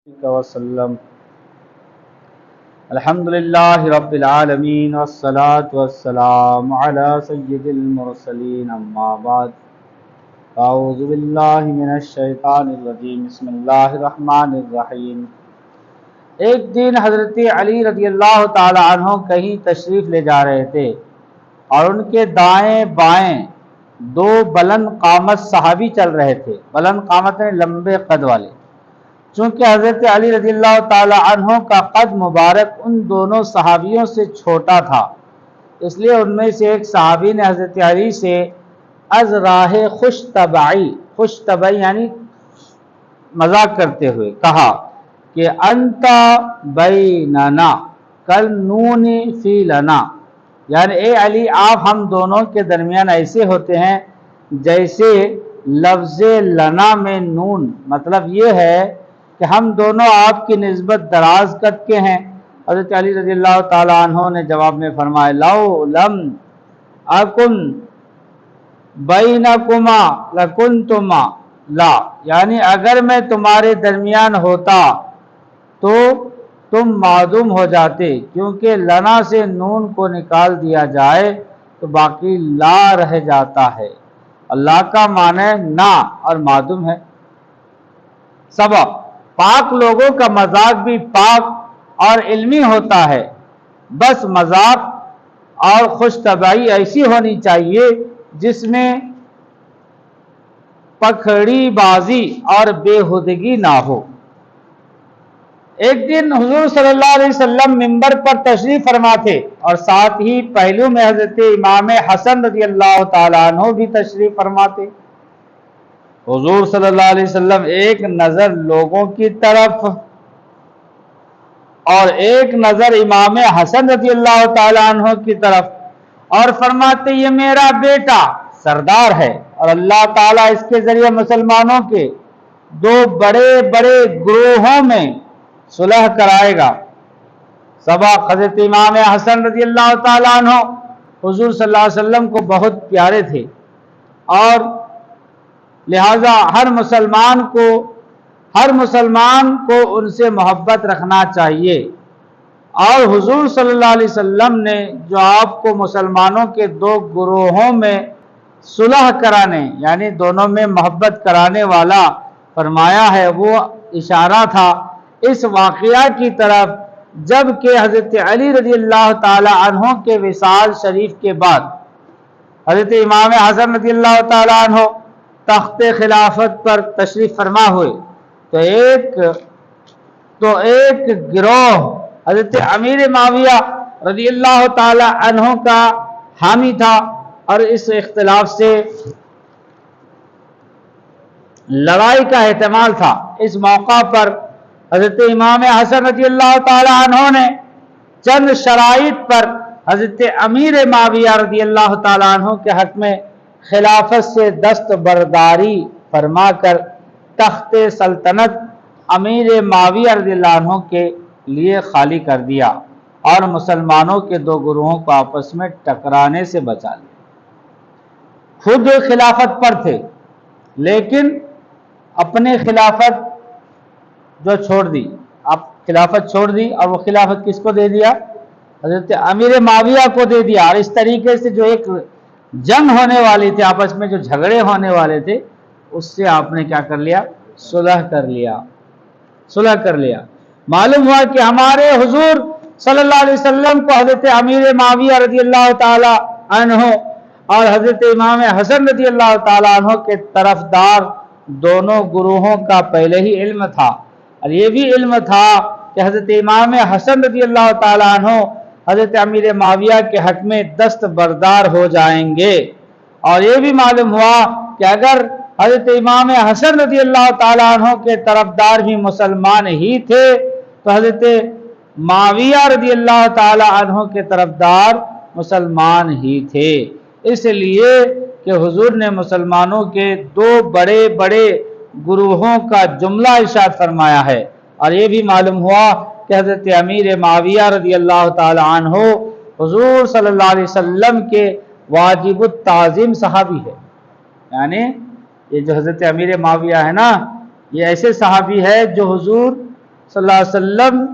وسلم الحمدللہ رب العالمین والصلاة والسلام علی سید المرسلین اما بعد اعوذ باللہ من الشیطان الرجیم بسم اللہ الرحمن الرحیم۔ ایک دن حضرت علی رضی اللہ تعالی عنہ کہیں تشریف لے جا رہے تھے اور ان کے دائیں بائیں دو بلند قامت صحابی چل رہے تھے۔ بلند قامت میں لمبے قد والے، چونکہ حضرت علی رضی اللہ تعالی عنہ کا قد مبارک ان دونوں صحابیوں سے چھوٹا تھا، اس لیے ان میں سے ایک صحابی نے حضرت علی سے از راہ خوش طبعی یعنی مذاق کرتے ہوئے کہا کہ انت بیننا کالنون فی لنا، یعنی اے علی آپ ہم دونوں کے درمیان ایسے ہوتے ہیں جیسے لفظ لنا میں نون، مطلب یہ ہے کہ ہم دونوں آپ کی نسبت دراز قد کے ہیں۔ حضرت علی رضی اللہ تعالی عنہ نے جواب میں فرمایا لو لم اکن بینکما لکنتما لا، یعنی اگر میں تمہارے درمیان ہوتا تو تم معدوم ہو جاتے، کیونکہ لنا سے نون کو نکال دیا جائے تو باقی لا رہ جاتا ہے۔ اللہ کا معنی نا اور معدوم ہے۔ سبب پاک لوگوں کا مذاق بھی پاک اور علمی ہوتا ہے، بس مذاق اور خوش طبعی ایسی ہونی چاہیے جس میں پکھڑی بازی اور بےہودگی نہ ہو۔ ایک دن حضور صلی اللہ علیہ وسلم منبر پر تشریف فرما تھے اور ساتھ ہی پہلو میں حضرت امام حسن رضی اللہ تعالیٰ عنہ بھی تشریف فرما تھے۔ حضور صلی اللہ علیہ وسلم ایک نظر لوگوں کی طرف اور ایک نظر امام حسن رضی اللہ تعالیٰ عنہ کی طرف اور فرماتے یہ میرا بیٹا سردار ہے اور اللہ تعالیٰ اس کے ذریعے مسلمانوں کے دو بڑے بڑے گروہوں میں صلح کرائے گا۔ سبق حضرت امام حسن رضی اللہ تعالیٰ عنہ حضور صلی اللہ علیہ وسلم کو بہت پیارے تھے اور لہذا ہر مسلمان کو ان سے محبت رکھنا چاہیے، اور حضور صلی اللہ علیہ وسلم نے جو آپ کو مسلمانوں کے دو گروہوں میں صلح کرانے یعنی دونوں میں محبت کرانے والا فرمایا ہے، وہ اشارہ تھا اس واقعہ کی طرف جب کہ حضرت علی رضی اللہ تعالی عنہ کے وصال شریف کے بعد حضرت امام حسن رضی اللہ تعالی عنہ تخت خلافت پر تشریف فرما ہوئے تو ایک گروہ حضرت امیر معاویہ رضی اللہ تعالی عنہ کا حامی تھا، اور اس اختلاف سے لڑائی کا احتمال تھا۔ اس موقع پر حضرت امام حسن رضی اللہ تعالی عنہ نے چند شرائط پر حضرت امیر معاویہ رضی اللہ تعالی عنہ کے حق میں خلافت سے دستبرداری فرما کر تخت سلطنت امیر معاویہ رضی اللہ عنہ کے لیے خالی کر دیا اور مسلمانوں کے دو گروہوں کو آپس میں ٹکرانے سے بچا لیا۔ خود خلافت پر تھے لیکن اپنے خلافت جو چھوڑ دی، اب خلافت چھوڑ دی اور وہ خلافت کس کو دے دیا؟ حضرت امیر معاویہ کو دے دیا، اور اس طریقے سے جو ایک جنگ ہونے والی تھی، آپس میں جو جھگڑے ہونے والے تھے، اس سے آپ نے کیا کر لیا؟ صلح کر لیا۔ معلوم ہوا کہ ہمارے حضور صلی اللہ علیہ وسلم کو حضرت امیر معاویہ رضی اللہ تعالی عنہ اور حضرت امام حسن رضی اللہ تعالی عنہ کے طرفدار دونوں گروہوں کا پہلے ہی علم تھا، اور یہ بھی علم تھا کہ حضرت امام حسن رضی اللہ تعالی عنہ حضرت امیر معاویہ کے حق میں دستبردار ہو جائیں گے، اور یہ بھی معلوم ہوا کہ اگر حضرت امام حسن رضی اللہ تعالی عنہ کے طرفدار بھی مسلمان ہی تھے تو حضرت معاویہ رضی اللہ تعالی عنہ کے طرفدار مسلمان ہی تھے، اس لیے کہ حضور نے مسلمانوں کے دو بڑے بڑے گروہوں کا جملہ ارشاد فرمایا ہے، اور یہ بھی معلوم ہوا کہ حضرت امیر معاویہ رضی اللہ تعالی عنہ حضور صلی اللہ علیہ وسلم کے واجب التعظیم صحابی ہے۔ یعنی یہ جو حضرت امیر معاویہ ہے نا، یہ ایسے صحابی ہے جو حضور सल्लल्लाहु अलैहि वसल्लम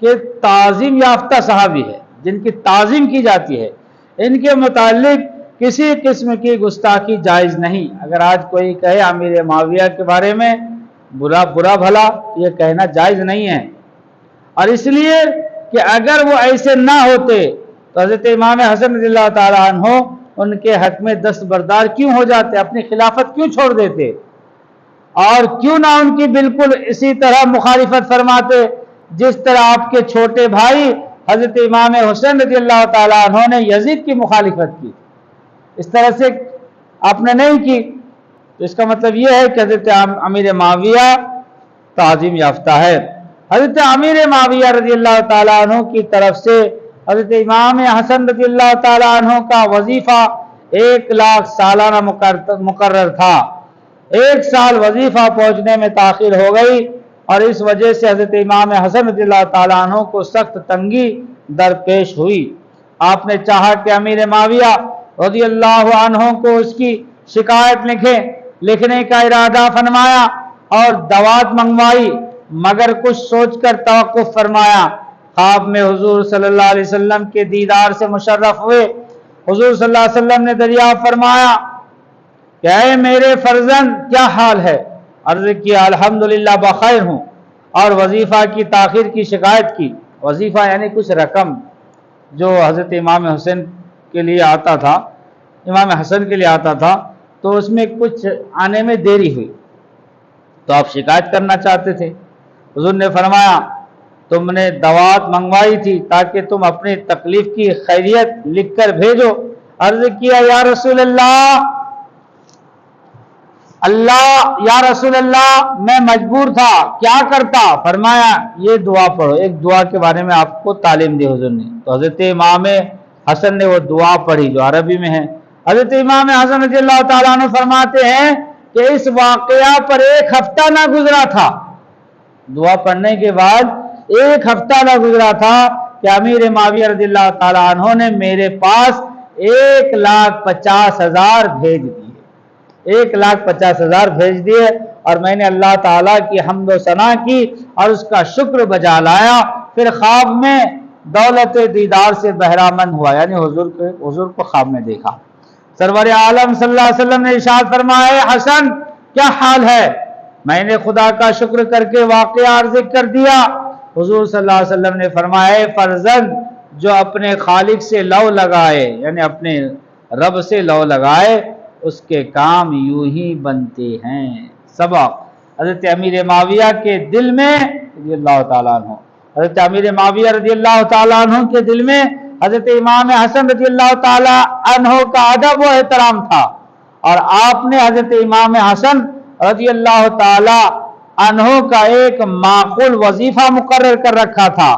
के ताज़ीम याफ्ता सहाबी है, जिनकी ताज़ीम की जाती है, इनके मुतालिक किसी किस्म की गुस्ताखी जायज़ नहीं। अगर आज कोई कहे अमीर माविया के बारे में बुरा भला, ये कहना जायज़ नहीं है। और इसलिए कि अगर वो ऐसे ना होते तो हज़रत इमाम हसन रज़ियल्लाहु ताला अन्हो उनके हक में दस्तबरदार क्यों हो जाते, अपनी खिलाफत क्यों छोड़ देते, और क्यों ना उनकी बिल्कुल इसी तरह मुखालिफत फरमाते जिस तरह आपके छोटे भाई हज़रत इमाम हुसैन रज़ियल्लाहु ताला अन्हो ने यजीद की मुखालिफत की। इस तरह से आपने नहीं की, तो इसका मतलब यह है कि हज़रत अमीर माविया ताज़ीम याफ्ता है। हज़रत अमीर माविया रज़ियल्लाहु ताला अन्हु की तरफ से हज़रत इमाम हसन रज़ियल्लाहु ताला अन्हु का वजीफ़ा 1 लाख सालाना मुकर्रर था। 1 साल वजीफ़ा पहुँचने में ताख़ीर हो गई और इस वजह से हज़रत इमाम हसन रज़ियल्लाहु ताला अन्हु को सख्त तंगी दरपेश हुई। आपने चाहा कि अमीर माविया रज़ियल्लाहु अन्हु को उसकी शिकायत लिखने का इरादा फरमाया और दवात मंगवाई, मगर कुछ सोचकर तवक्कुफ फरमाया। ख्वाब में हुजूर सल्लल्लाहु अलैहि वसल्लम के दीदार से मुशर्रफ हुए। हुजूर सल्लल्लाहु अलैहि वसल्लम ने दरियाफ्त फरमाया कि ऐ मेरे फर्जंद क्या हाल है। अर्ज़ किया अल्हम्दुलिल्लाह बखैर हूँ, और वजीफ़ा की ताख़ीर की शिकायत की। वजीफ़ा यानी कुछ रकम जो हज़रत इमाम हुसैन के लिए आता था, इमाम हसन के लिए आता था, तो उसमें कुछ आने में देरी हुई, तो आप शिकायत करना चाहते थे। हुजूर ने फरमाया तुमने दवात मंगवाई थी ताकि तुम अपनी तकलीफ की खैरियत लिख कर भेजो। अर्ज़ किया या रसूल अल्लाह, या रसूल अल्लाह मैं मजबूर था, क्या करता। फरमाया ये दुआ पढ़ो। एक दुआ के बारे में आपको तालीम दी हुजूर ने। तो हज़रत इमाम हसन ने वो दुआ पढ़ी जो अरबी में है। हज़रत इमाम हसन रज़ियल्लाहु ताला अन्हु फरमाते हैं कि इस वाक़या पर 1 हफ्ता ना गुजरा था, दुआ पढ़ने के बाद 1 हफ्ता ना गुजरा था कि अमीर माविया रज़ियल्लाहु ताला अन्हु ने मेरे पास 1,50,000 भेज दिए। 1,50,000 भेज दिए और मैंने अल्लाह ताला की हम्द व सना की और उसका शुक्र बजा लाया। फिर ख्वाब में दौलत दीदार से बहरामंद हुआ, यानी हुजूर को ख्वाब में देखा। सरवर आलम सल्लल्लाहु अलैहि वसल्लम ने इरशाद फरमाया हसन क्या हाल है। मैंने खुदा का शुक्र करके वाक़या अर्ज़ कर दिया। हुजूर सल्लल्लाहु अलैहि वसल्लम ने फरमाया फर्जंद जो अपने खालिक से लौ लगाए, यानी अपने रब से लौ लगाए, उसके काम यूं ही बनते हैं। सबक हज़रत अमीर माविया के दिल में रज़ियल्लाहु ताला अन्हु, हज़रत अमीर माविया रज़ियल्लाहु ताला अन्हु के दिल में हज़रत इमाम हसन रज़ियल्लाहु ताला अन्हु का अदब व एहतराम था, और आपने हज़रत इमाम हसन रज़ियल्लाहु ताला अन्हु का एक माकूल वजीफा मुकर्रर कर रखा था,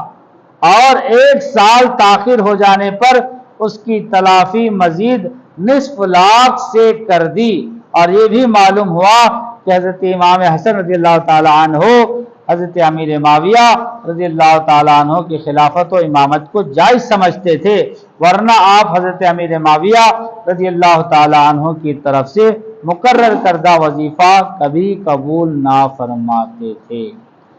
और 1 साल ताखिर हो जाने पर उसकी तलाफी मजीद निस्फ लाख से कर दी। और ये भी मालूम हुआ कि हज़रत इमाम हसन रज़ियल्लाहु ताला अन्हु हज़रत अमीर माविया रज़ियल्लाहु ताला अन्हु की खिलाफत व इमामत को जायज़ समझते थे, वरना आप हज़रत अमीर माविया रज़ियल्लाहु ताला अन्हु की तरफ से मुकर्रर करदा वजीफा कभी कबूल ना फरमाते थे।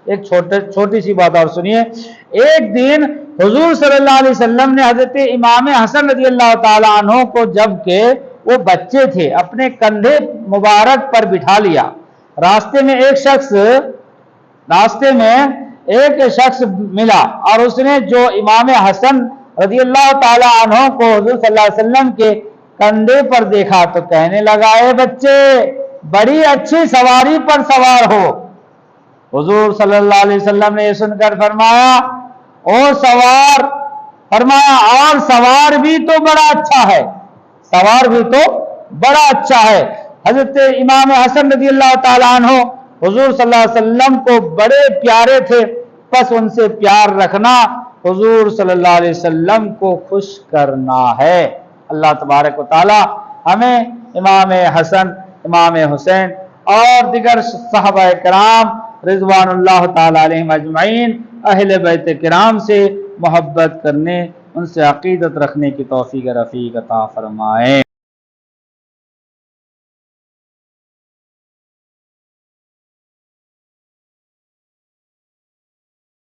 एक छोटी सी बात और सुनिए। एक दिन हुजूर सल्लल्लाहु अलैहि वसल्लम ने हज़रत इमाम हसन रज़ियल्लाहु ताला अन्हु को, जबकि वो बच्चे थे, अपने कंधे मुबारक पर बिठा लिया। रास्ते में एक शख्स मिला और उसने जो इमाम हसन रज़ियल्लाहु ताला अन्हु को हुजूर सल्लल्लाहु अलैहि वसल्लम के कंधे पर देखा तो कहने लगा ए बच्चे बड़ी अच्छी सवारी पर सवार हो। हुजूर सल्लल्लाहु अलैहि वसल्लम ने यह सुनकर फरमाया ओ सवार, फरमाया और सवार भी तो बड़ा अच्छा है, सवार भी तो बड़ा अच्छा है। हजरत इमाम हसन रज़ियल्लाहु ताला अन्हु हुजूर सल्लल्लाहु अलैहि वसल्लम को बड़े प्यारे थे, बस उनसे प्यार रखना हुजूर सल्लल्लाहु अलैहि वसल्लम को खुश करना है। अल्लाह तबारक व तआला हमें इमाम हसन, इमाम हुसैन और दिगर सहाबा किराम रिज़वानुल्लाह ताला अलैहिम अजमईन अहले बैत किराम से मोहब्बत करने, उनसे अकीदत रखने की तौफीक रफ़ीक अता फरमाए।